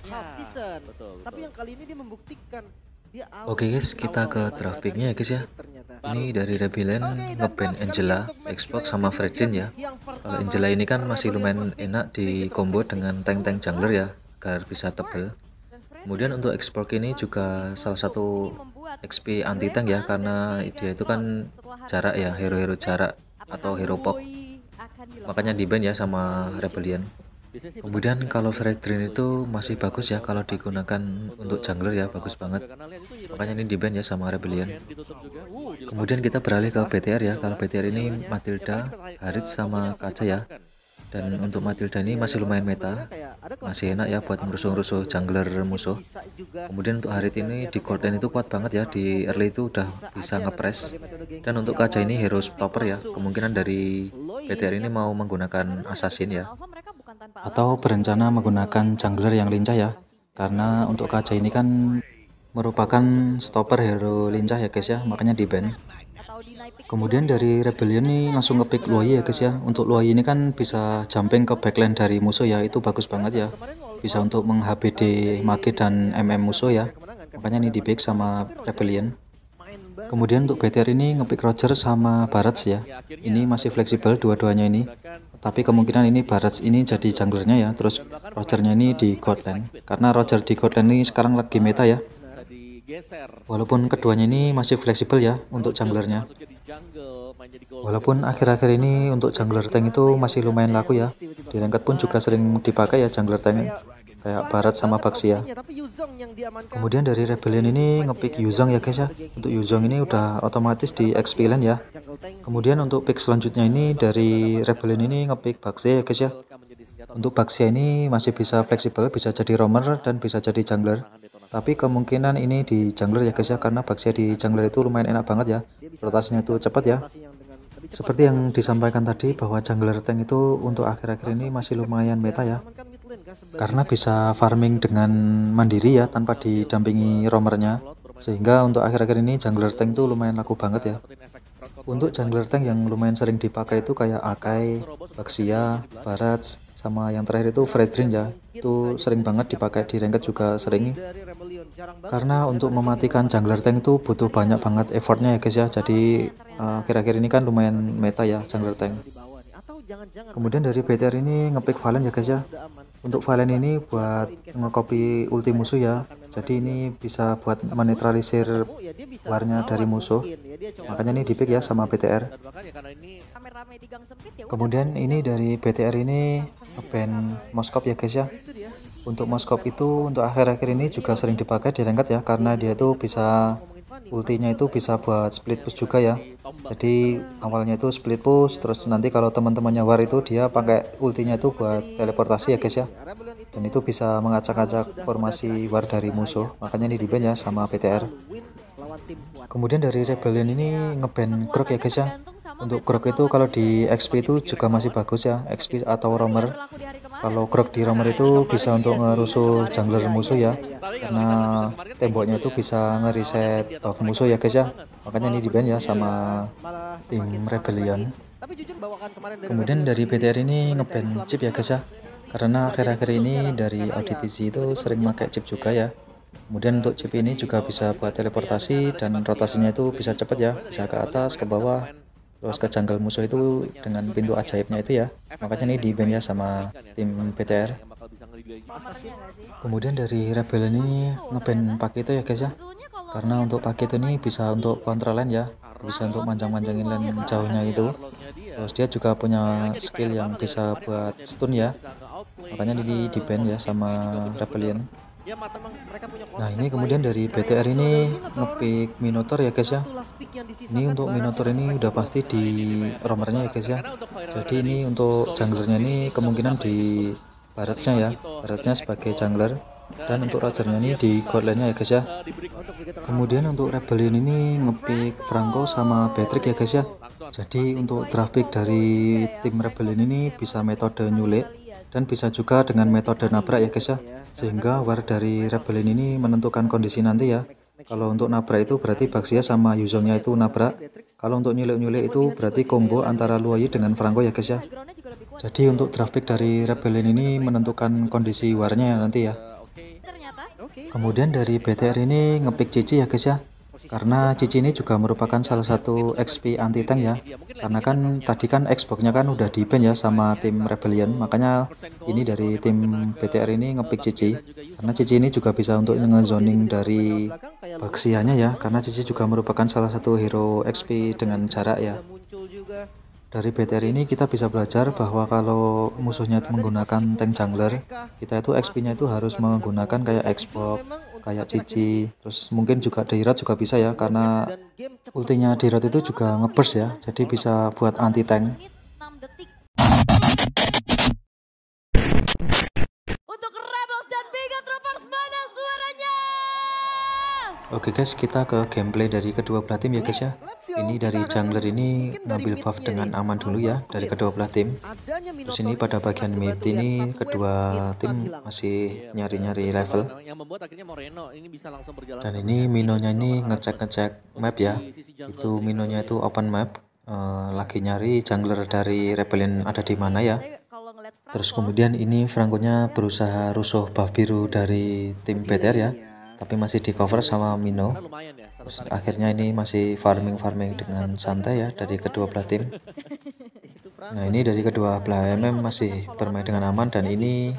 half season. betul, Tapi betul. yang kali ini dia membuktikan dia Oke guys, kita ke draft picknya ya guys ya. Ini dari Rebellion ngeban Angela, Xbox sama Fredlin ya. Kalau Angela ini kan masih lumayan enak di combo dengan tank-tank jungler ya, agar bisa tebel. Kemudian untuk Xbox ini juga salah satu XP anti tank ya, karena dia itu kan jarak ya, hero-hero jarak atau hero pop. Makanya di ban ya sama Rebellion. Kemudian kalau Fredrin itu masih bagus ya kalau digunakan untuk jungler ya, bagus banget. Makanya ini di ban ya sama Rebellion. Kemudian kita beralih ke BTR ya. Kalau BTR ini Matilda, Harith sama Kaca ya. Dan untuk Matilda ini masih lumayan meta, masih enak ya buat merusuh-rusuh jungler musuh. Kemudian untuk Harith ini di gold lane itu kuat banget ya, di early itu udah bisa ngepres. Dan untuk Kaca ini hero stopper ya, kemungkinan dari BTR ini mau menggunakan assassin ya, atau berencana menggunakan jungler yang lincah ya, karena untuk Kaca ini kan merupakan stopper hero lincah ya guys ya, makanya di ban. Kemudian dari Rebellion nih langsung ngepick Luoyi ya guys ya. Untuk Luoyi ini kan bisa jumping ke backline dari musuh ya, itu bagus banget ya. Bisa untuk meng-HBD Mage dan MM musuh ya. Makanya ini di pick sama Rebellion. Kemudian untuk BTR ini ngepick Roger sama Barats ya. Ini masih fleksibel dua-duanya ini. Tapi kemungkinan ini Barats ini jadi junglernya ya. Terus Rogernya ini di god lane. Karena Roger di god lane ini sekarang lagi meta ya. Walaupun keduanya ini masih fleksibel ya untuk junglernya. Walaupun akhir-akhir ini untuk jungler tank itu masih lumayan laku ya. Di ranked pun juga sering dipakai ya jungler tank kayak Barat sama Baxia. Kemudian dari Rebellion ini ngepick Yuzong ya guys ya. Untuk Yuzong ini udah otomatis di XP lane ya. Kemudian untuk pick selanjutnya ini dari Rebellion ini ngepick Baxia ya guys ya. Untuk Baxia ini masih bisa fleksibel, bisa jadi roamer dan bisa jadi jungler. Tapi kemungkinan ini di jungler ya guys ya, karena Baxia di jungler itu lumayan enak banget ya. Rotasinya itu cepat ya. Seperti yang disampaikan tadi bahwa jungler tank itu untuk akhir-akhir ini masih lumayan meta ya. Karena bisa farming dengan mandiri ya tanpa didampingi roamernya. Sehingga untuk akhir-akhir ini jungler tank itu lumayan laku banget ya. Untuk jungler tank yang lumayan sering dipakai itu kayak Akai, Baxia, Barats, sama yang terakhir itu Fredrin ya. Itu sering banget dipakai di ranked juga sering. Karena untuk mematikan jungler tank itu butuh banyak banget effortnya ya guys ya. Jadi akhir-akhir ini kan lumayan meta ya jungler tank. Kemudian dari BTR ini ngepick Valen ya guys ya. Untuk Valen ini buat ngekopi ulti musuh ya. Jadi ini bisa buat menetralisir warnya dari musuh. Makanya ini dipick ya sama BTR. Kemudian ini dari BTR ini ngeban Moskop ya guys ya. Untuk Moskop itu untuk akhir-akhir ini juga sering dipakai di ranked ya, karena dia itu bisa ultinya itu bisa buat split push juga ya. Jadi awalnya itu split push, terus nanti kalau teman-temannya war itu dia pakai ultinya itu buat teleportasi ya guys ya. Dan itu bisa mengacak-acak formasi war dari musuh. Makanya ini di ban ya sama BTR. Kemudian dari Rebellion ini ngeban Grok ya guys ya. Untuk Grok itu kalau di XP itu juga masih bagus ya, XP atau roamer. Kalau Grok di roamer itu bisa untuk ngerusuh jungler musuh ya, karena temboknya itu bisa ngereset buff musuh ya guys ya. Makanya ini di ban ya sama tim Rebellion. Kemudian dari BTR ini ngeban chip ya guys ya, karena akhir-akhir ini dari auditisi itu sering pakai chip juga ya. Kemudian untuk chip ini juga bisa buat teleportasi dan rotasinya itu bisa cepat ya, bisa ke atas, ke bawah, terus ke jungle musuh itu dengan pintu ajaibnya itu ya. Makanya ini di ban ya sama tim BTR. Kemudian dari Rebellion ini ngeban Pakito ya guys ya, karena untuk Pakito ini bisa untuk kontrol lane ya, bisa untuk manjang-manjangin lane jauhnya itu. Terus dia juga punya skill yang bisa buat stun ya. Makanya ini di ban ya sama Rebellion. Nah ini kemudian dari BTR ini ngepick Minotaur ya guys ya. Ini untuk Minotaur ini udah pasti di roamernya ya guys ya. Jadi ini untuk junglernya ini kemungkinan di Baratsnya ya, Baratsnya sebagai jungler. Dan untuk Rogernya ini di god lane-nya ya guys ya. Kemudian untuk Rebellion ini ngepick Franco sama Patrick ya guys ya. Jadi untuk draft pick dari tim Rebellion ini bisa metode nyulik dan bisa juga dengan metode nabrak ya guys ya. Sehingga war dari Rebellion ini menentukan kondisi nanti ya. Kalau untuk nabrak itu berarti Baxia sama Yuzongnya itu nabrak. Kalau untuk nyulik-nyulik itu berarti combo antara Luoyi dengan Franco ya guys ya. Jadi untuk draft pick dari Rebellion ini menentukan kondisi warnya nanti ya. Kemudian dari BTR ini ngepick Cici ya guys ya, karena Cici ini juga merupakan salah satu XP anti tank ya, karena kan tadi kan Xbox-nya kan udah di ban ya sama tim Rebellion, makanya ini dari tim BTR ini ngepick Cici, karena Cici ini juga bisa untuk ngezoning dari Baxianya ya, karena Cici juga merupakan salah satu hero XP dengan jarak ya. Dari BTR ini kita bisa belajar bahwa kalau musuhnya itu menggunakan tank jungler, kita itu XP-nya itu harus menggunakan kayak Xbox, kayak Cici, terus mungkin juga Dairat juga bisa ya, karena ultinya Dairat itu juga ngeburst ya, jadi bisa buat anti tank. Untuk Rebels dan Mega Troopers, mana suaranya? Oke guys, kita ke gameplay dari kedua belah tim ya guys ya. Ini dari jungler ini ngambil buff dengan aman dulu ya dari kedua belah tim. Terus ini pada bagian mid ini kedua tim masih nyari-nyari level. Dan ini Minonya ini ngecek-ngecek map ya. Itu Minonya itu open map. Lagi nyari jungler dari Rebellion ada di mana ya. Terus kemudian ini Franco-nya berusaha rusuh buff biru dari tim BTR ya, tapi masih di cover sama Mino. Terus akhirnya ini masih farming dengan santai ya dari kedua belah tim. Nah ini dari kedua belah MM masih bermain dengan aman, dan ini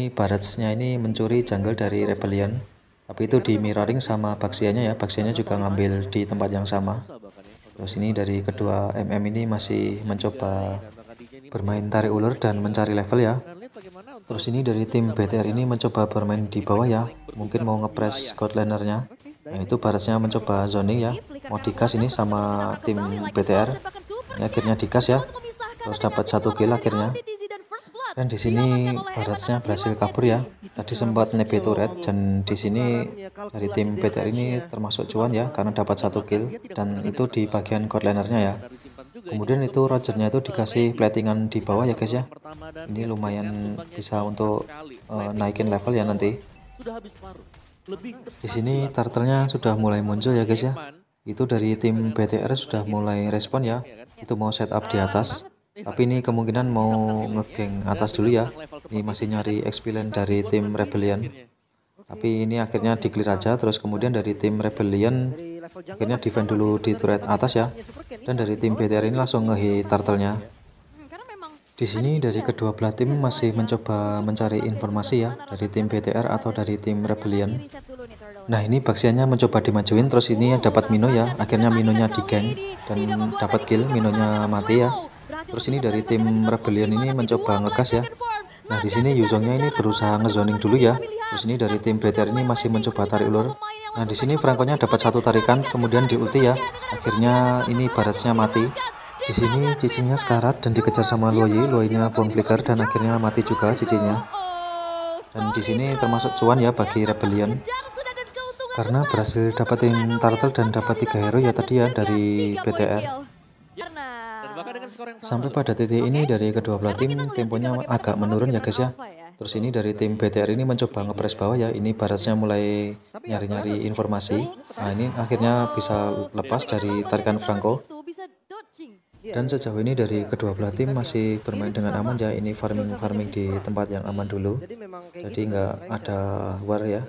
Barrage-nya ini mencuri jungle dari Rebellion, tapi itu di mirroring sama Baxianya ya. Baxianya juga ngambil di tempat yang sama. Terus ini dari kedua MM ini masih mencoba bermain tarik ulur dan mencari level ya. Terus ini dari tim BTR ini mencoba bermain di bawah ya, mungkin mau ngepres Godlaner-nya. Nah itu Barrage-nya mencoba zoning ya, mau digas ini sama tim BTR. Ini akhirnya digas ya, terus dapat 1 kill akhirnya. Dan di sini Barrage-nya berhasil kabur ya. Tadi sempat nebe turret, dan di sini dari tim BTR ini termasuk cuan ya, karena dapat 1 kill, dan itu di bagian Godlaner-nya ya. Kemudian itu Roger-nya itu dikasih platingan di bawah ya guys ya. Ini lumayan bisa untuk naikin level ya nanti. Di sini turtle-nya sudah mulai muncul ya guys ya. Itu dari tim BTR sudah mulai respon ya. Itu mau setup di atas. Tapi ini kemungkinan mau ngegeng atas dulu ya. Ini masih nyari XP lane dari tim Rebellion. Tapi ini akhirnya di clear aja. Terus kemudian dari tim Rebellion akhirnya defend dulu di turret atas ya. Dan dari tim BTR ini langsung nge-hit turtle-nya. Di sini dari kedua belah tim masih mencoba mencari informasi ya, dari tim BTR atau dari tim Rebellion. Nah ini Baxianya mencoba dimajuin, terus ini dapat Mino ya. Akhirnya Minonya digeng dan dapat kill, Minonya mati ya. Terus ini dari tim Rebellion ini mencoba ngegas ya. Nah di sini Yuzongnya ini berusaha ngezoning dulu ya. Terus ini dari tim BTR ini masih mencoba tarik ulur. Nah di sini Franco-nya dapat 1 tarikan, kemudian di ulti ya. Akhirnya ini Barrage-nya mati. Di sini Cicinya sekarat dan dikejar sama Luoyi. Luoyi-nya buang flicker dan akhirnya mati juga Cicinya. Dan di sini termasuk cuan ya bagi Rebellion, karena berhasil dapetin turtle dan dapat 3 hero ya tadi ya dari BTR. Sampai pada titik ini dari kedua belah tim temponya agak menurun ya guys ya. Terus ini dari tim BTR ini mencoba ngepres bawah ya. Ini Barrage-nya mulai nyari-nyari informasi. Nah ini akhirnya bisa lepas dari tarikan Franco. Dan sejauh ini dari kedua belah tim masih bermain dengan aman ya. Ini farming di tempat yang aman dulu, jadi nggak ada war ya.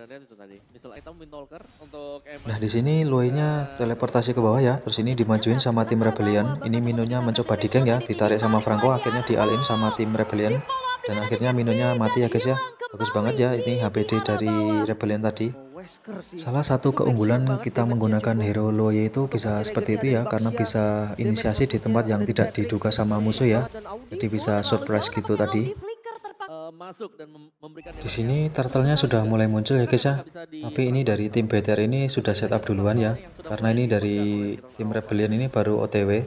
Nah di sini Luoyi-nya teleportasi ke bawah ya. Terus ini dimajuin sama tim Rebellion. Ini Minonya mencoba digeng ya, ditarik sama Franco, akhirnya dialin sama tim Rebellion, dan akhirnya Minonya mati ya guys ya. Bagus banget ya ini HPD dari Rebellion tadi. Salah satu keunggulan kita menggunakan hero Luoyi itu bisa seperti itu ya, karena bisa inisiasi di tempat yang tidak diduga sama musuh ya. Jadi bisa surprise gitu tadi. Di sini turtle-nya sudah mulai muncul ya guys ya. Tapi ini dari tim BTR ini sudah setup duluan ya, karena ini dari tim Rebellion ini baru OTW.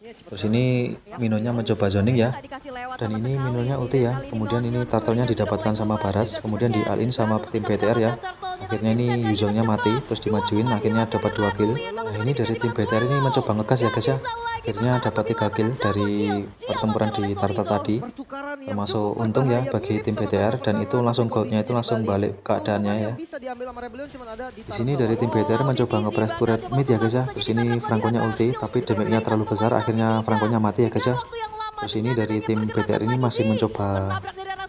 Terus ini Minonya mencoba zoning ya. Dan ini Minonya ulti ya. Kemudian ini turtle-nya didapatkan sama Barrage, kemudian di-all-in sama tim BTR ya. Akhirnya ini Yuzongnya mati, terus dimajuin, akhirnya dapat 2 kill. Nah ini dari tim BTR ini mencoba ngegas ya guys ya. Akhirnya dapat 3 kill dari pertempuran di turtle tadi. Termasuk untung ya bagi tim BTR, dan itu langsung goldnya itu langsung balik keadaannya ya. Di sini dari tim BTR mencoba ngepres turret mid ya guys ya. Terus ini Franco-nya ulti, tapi damage-nya terlalu besar, akhirnya Franco-nya mati ya guys ya. Terus ini dari tim BTR ini masih mencoba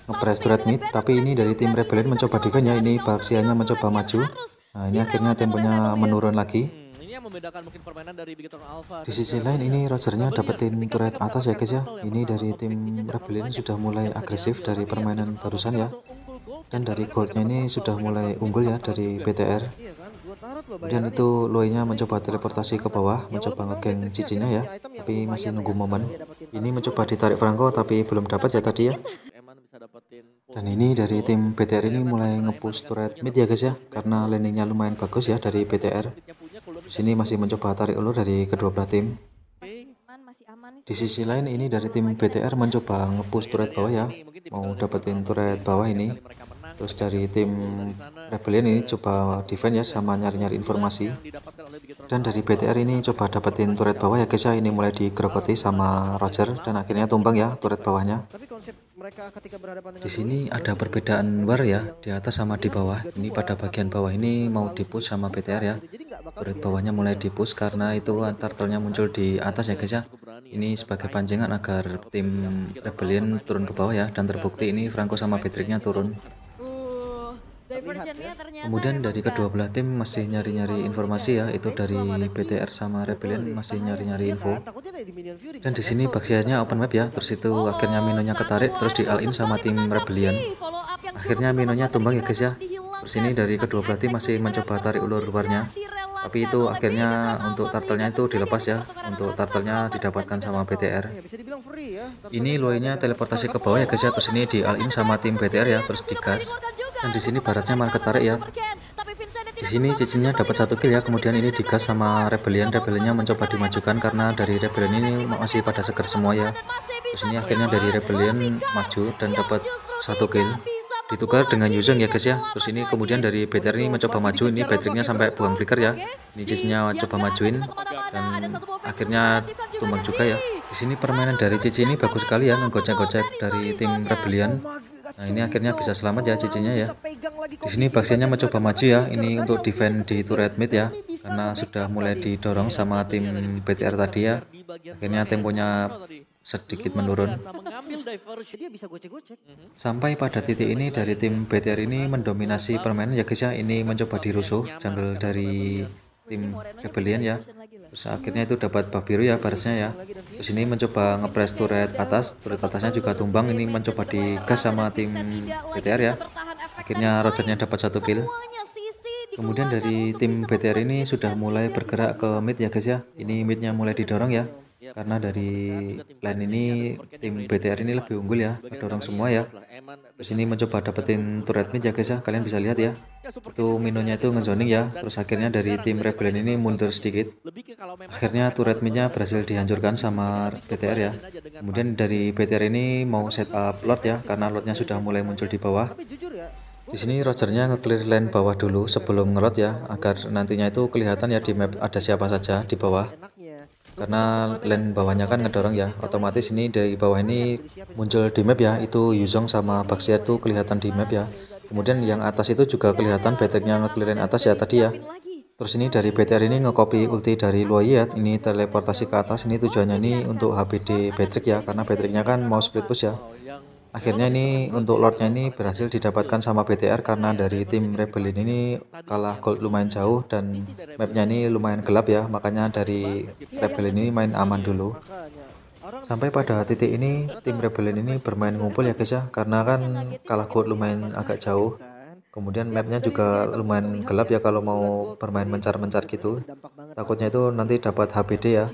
ngepres turret mid, tapi ini dari tim Rebellion mencoba defense ya. Ini Baxianya mencoba maju. Nah, ini akhirnya temponya menurun lagi. Ini yang membedakan mungkin permainan dari Bigetron Alpha. Di sisi lain ini Rogernya dapetin turret atas ya guys ya. Ini dari tim Rebellion sudah mulai agresif dari permainan barusan ya. Dan dari goldnya ini sudah mulai unggul ya dari BTR. Kemudian itu Loi-nya mencoba teleportasi ke bawah, mencoba ngegeng cicinya ya, tapi masih nunggu momen. Ini mencoba ditarik Franco tapi belum dapat ya tadi ya. Dan ini dari tim BTR ini mulai nge-push turret mid ya guys ya, karena landingnya lumayan bagus ya dari BTR. Di sini masih mencoba tarik ulur dari kedua belah tim. Di sisi lain ini dari tim BTR mencoba nge-push turret bawah ya, mau dapetin turret bawah ini. Terus dari tim Rebellion ini coba defense ya, sama nyari-nyari informasi. Dan dari BTR ini coba dapetin turret bawah ya guys ya, ini mulai digerogoti sama Roger dan akhirnya tumbang ya turret bawahnya. Di sini ada perbedaan war ya, di atas sama di bawah. Ini pada bagian bawah ini mau dipush sama BTR ya. Turret bawahnya mulai dipush karena itu turtle-nya muncul di atas ya guys ya. Ini sebagai pancingan agar tim Rebellion turun ke bawah ya, dan terbukti ini Franco sama Patricknya turun. Kemudian dari kedua belah tim masih nyari-nyari informasi ya, itu dari BTR sama Rebellion masih nyari-nyari info. Dan di sini Baxianya open map ya, terus itu akhirnya Minonya ketarik terus di all in sama tim Rebellion. Akhirnya Minonya tumbang ya guys ya. Terus ini dari kedua belah tim masih mencoba tarik ulur warnya. Tapi itu akhirnya untuk turtle-nya itu dilepas ya. Untuk turtle-nya didapatkan sama BTR. Ini Loi-nya teleportasi ke bawah ya guys ya. Terus ini di all in sama tim BTR ya, terus digas. Dan di sini baratnya malah ketarik ya. Di sini cicinya dapat 1 kill ya. Kemudian ini digas sama Rebellion. Rebellionnya mencoba dimajukan karena dari Rebellion ini masih pada seger semua ya. Terus ini akhirnya dari Rebellion maju dan dapat 1 kill. Ditukar dengan Yuzong ya guys ya. Terus ini kemudian dari BTR ini mencoba maju. Ini Patricknya sampai buang flicker ya. Ini cicinya coba majuin dan akhirnya tumbang juga ya. Di sini permainan dari Cici ini bagus sekali ya, ngegocek-gocek dari tim Rebellion. Nah, ini akhirnya bisa selamat ya cicinya ya. Di sini Baxianya mencoba maju ya. Ini untuk defend di turret mid ya, karena sudah mulai didorong sama tim BTR tadi ya. Akhirnya temponya sedikit menurun. Sampai pada titik ini dari tim BTR ini mendominasi permainan ya guys ya. Ini mencoba dirusuh jungle dari tim Rebellion ya. Terus akhirnya itu dapat buff biru ya barisnya ya. Terus ini mencoba ngepres turret atas, turret atasnya juga tumbang. Ini mencoba digas sama tim BTR ya. Akhirnya Rogernya dapat 1 kill. Kemudian dari tim BTR ini sudah mulai bergerak ke mid ya guys ya. Ini midnya mulai didorong ya, karena dari lane ini tim BTR ini lebih unggul ya, ngedorong semua ya. Terus ini mencoba dapetin turret mid ya guys ya, kalian bisa lihat ya. Itu Minonya itu ngezoning ya. Terus akhirnya dari tim Rebellion ini mundur sedikit. Akhirnya turret midnya berhasil dihancurkan sama BTR ya. Kemudian dari BTR ini mau setup Lord ya, karena Lordnya sudah mulai muncul di bawah. Di sini Rogernya nge-clear lane bawah dulu sebelum nge-Lord ya, agar nantinya itu kelihatan ya di map ada siapa saja di bawah. Karena lane bawahnya kan ngedorong ya, otomatis ini dari bawah ini muncul di map ya, itu Yuzong sama Baxia tuh kelihatan di map ya. Kemudian yang atas itu juga kelihatan Patricknya nge-clearin atas ya tadi ya. Terus ini dari BTR ini nge-copy ulti dari Loi ya, ini teleportasi ke atas. Ini tujuannya ini untuk HBD Patrick ya, karena Patricknya kan mau split push ya. Akhirnya ini untuk Lordnya ini berhasil didapatkan sama BTR karena dari tim Rebellion ini kalah gold lumayan jauh dan mapnya ini lumayan gelap ya, makanya dari Rebellion ini main aman dulu. Sampai pada titik ini tim Rebellion ini bermain ngumpul ya guys ya, karena kan kalah gold lumayan agak jauh. Kemudian mapnya juga lumayan gelap ya kalau mau bermain mencar-mencar gitu. Takutnya itu nanti dapat HBD ya.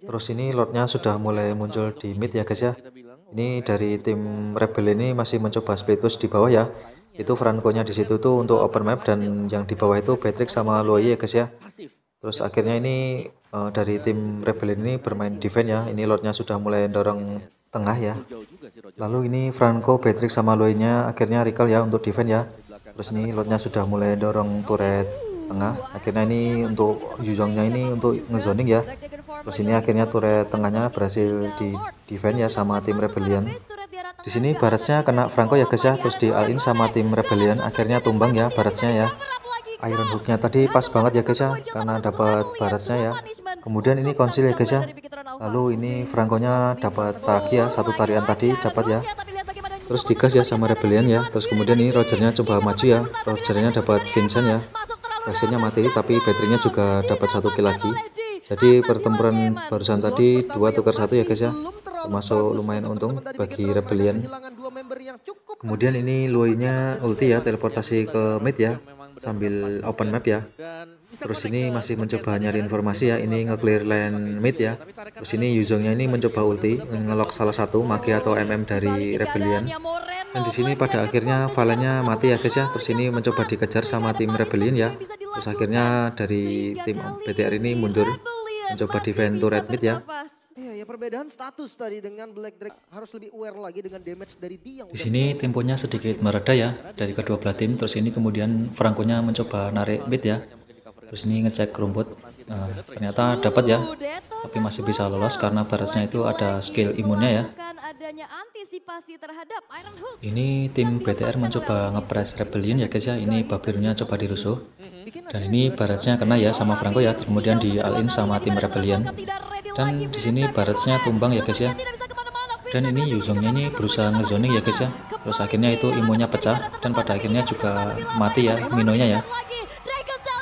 Terus ini Lordnya sudah mulai muncul di mid ya guys ya. Ini dari tim Rebel ini masih mencoba split push di bawah ya. Itu Franco-nya di situ tuh untuk open map, dan yang di bawah itu Patrick sama Loi ya guys ya. Terus akhirnya ini dari tim Rebel ini bermain defense ya. Ini Lordnya sudah mulai dorong tengah ya. Lalu ini Franco, Patrick sama Loi-nya akhirnya recall ya untuk defense ya. Terus ini Lordnya sudah mulai dorong turret tengah. Akhirnya ini untuk Yuzongnya ini untuk ngezoning ya. Terus ini akhirnya turret tengahnya berhasil di defend ya sama tim Rebellion. Di sini Barrage-nya kena Franco ya guys ya, terus di all-in sama tim Rebellion, akhirnya tumbang ya Barrage-nya ya. Iron Hook-nya tadi pas banget ya guys ya, karena dapat Barrage-nya ya. Kemudian ini konsil ya guys ya. Lalu ini Franco-nya dapat lagi ya, satu tarian tadi dapat ya. terus digas ya sama Rebellion ya. Terus kemudian ini Rogernya coba maju ya, Rogernya dapat Vincent ya, hasilnya mati tapi baterainya juga dapat 1 kill lagi. Jadi pertempuran barusan tadi 2 tukar 1 ya guys ya, termasuk lumayan untung bagi Rebellion. Kemudian ini Luoy-nya ulti ya, teleportasi ke mid ya sambil open map ya. Terus ini masih mencoba nyari informasi ya, ini nge-clear lane mid ya. Terus ini Yuzongnya ini mencoba ulti, ngelok salah satu Mage atau MM dari Rebellion. Dan di sini pada akhirnya Valen-nya mati ya guys ya. Terus ini mencoba dikejar sama tim Rebellion ya. Terus akhirnya dari tim BTR ini mundur, mencoba defend turret mid ya. Ya perbedaan status tadi dengan Black Drake, harus lebih aware lagi dengan damage dari dia yang di sini temponya sedikit mereda ya dari kedua belah tim. Terus ini kemudian Franco-nya mencoba narik mid ya. Terus ini ngecek rumput, ternyata dapat ya, tapi masih bisa lolos karena Barrage-nya itu ada skill imunnya ya. Ini tim BTR mencoba ngepress Rebellion ya guys ya. Ini Babirnya coba dirusuh, dan ini Barrage-nya kena ya sama Franco ya, kemudian di all-in sama tim Rebellion. Dan di sini Barrage-nya tumbang ya guys ya. Dan ini Yuzongnya ini berusaha ngezoning ya guys ya. Terus akhirnya itu imunnya pecah dan pada akhirnya juga mati ya Minonya ya.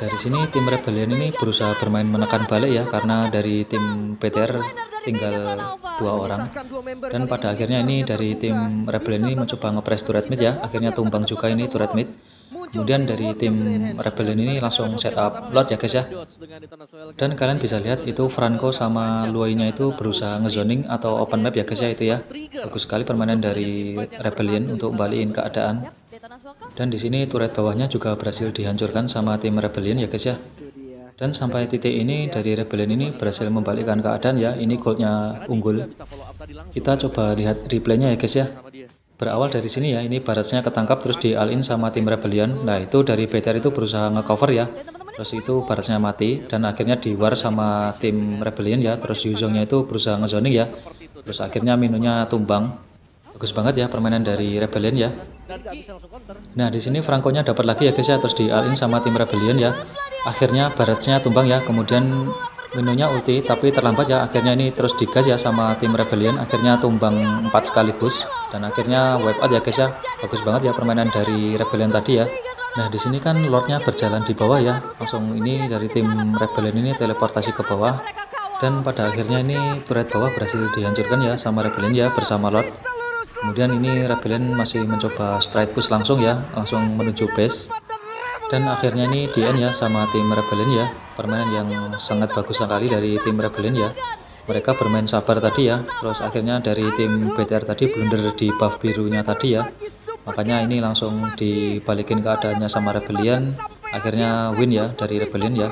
Dari sini tim Rebellion ini berusaha bermain menekan balik ya, karena dari tim BTR tinggal 2 orang. Dan pada akhirnya ini dari tim Rebellion ini mencoba ngepress turret mid ya, akhirnya tumbang juga ini turret mid. Kemudian dari tim Rebellion ini langsung setup Lord ya guys ya. Dan kalian bisa lihat itu Franco sama Luoy-nya itu berusaha ngezoning atau open map ya guys ya, itu ya. Bagus sekali permainan dari Rebellion untuk balikin keadaan. Dan di sini turret bawahnya juga berhasil dihancurkan sama tim Rebellion ya guys ya. Dan sampai titik ini dari Rebellion ini berhasil membalikkan keadaan ya. Ini goldnya unggul. Kita coba lihat replaynya ya guys ya. Berawal dari sini ya, ini Barrage-nya ketangkap terus di all-in sama tim Rebellion. Nah itu dari BTR itu berusaha ngecover ya. Terus itu Barrage-nya mati dan akhirnya di war sama tim Rebellion ya. Terus Yuzongnya itu berusaha ngezoning ya. Terus akhirnya Minonya tumbang. Bagus banget ya permainan dari Rebellion ya. Nah di sini Franco-nya dapat lagi ya guys ya, terus di all-in sama tim Rebellion ya. Akhirnya Barrage-nya tumbang ya, kemudian Minonya ulti tapi terlambat ya. Akhirnya ini terus digas ya sama tim Rebellion, akhirnya tumbang 4 sekaligus dan akhirnya wipe out ya guys ya. Bagus banget ya permainan dari Rebellion tadi ya. Nah di sini kan Lordnya berjalan di bawah ya, langsung ini dari tim Rebellion ini teleportasi ke bawah. Dan pada akhirnya ini turret bawah berhasil dihancurkan ya sama Rebellion ya bersama Lord. Kemudian ini Rebellion masih mencoba straight push langsung ya, langsung menuju base. Dan akhirnya ini di end ya sama tim Rebellion ya. Permainan yang sangat bagus sekali dari tim Rebellion ya. Mereka bermain sabar tadi ya. Terus akhirnya dari tim BTR tadi blunder di buff birunya tadi ya. Makanya ini langsung dibalikin keadaannya sama Rebellion. Akhirnya win ya dari Rebellion ya.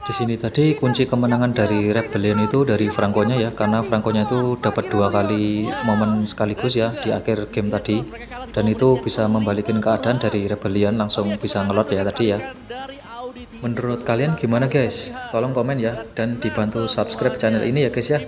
Di sini tadi kunci kemenangan dari Rebellion itu dari Franco-nya ya, karena Franco-nya itu dapat 2 kali momen sekaligus ya di akhir game tadi, dan itu bisa membalikin keadaan dari Rebellion, langsung bisa ngelot ya tadi ya. Menurut kalian gimana guys? Tolong komen ya, dan dibantu subscribe channel ini ya guys ya.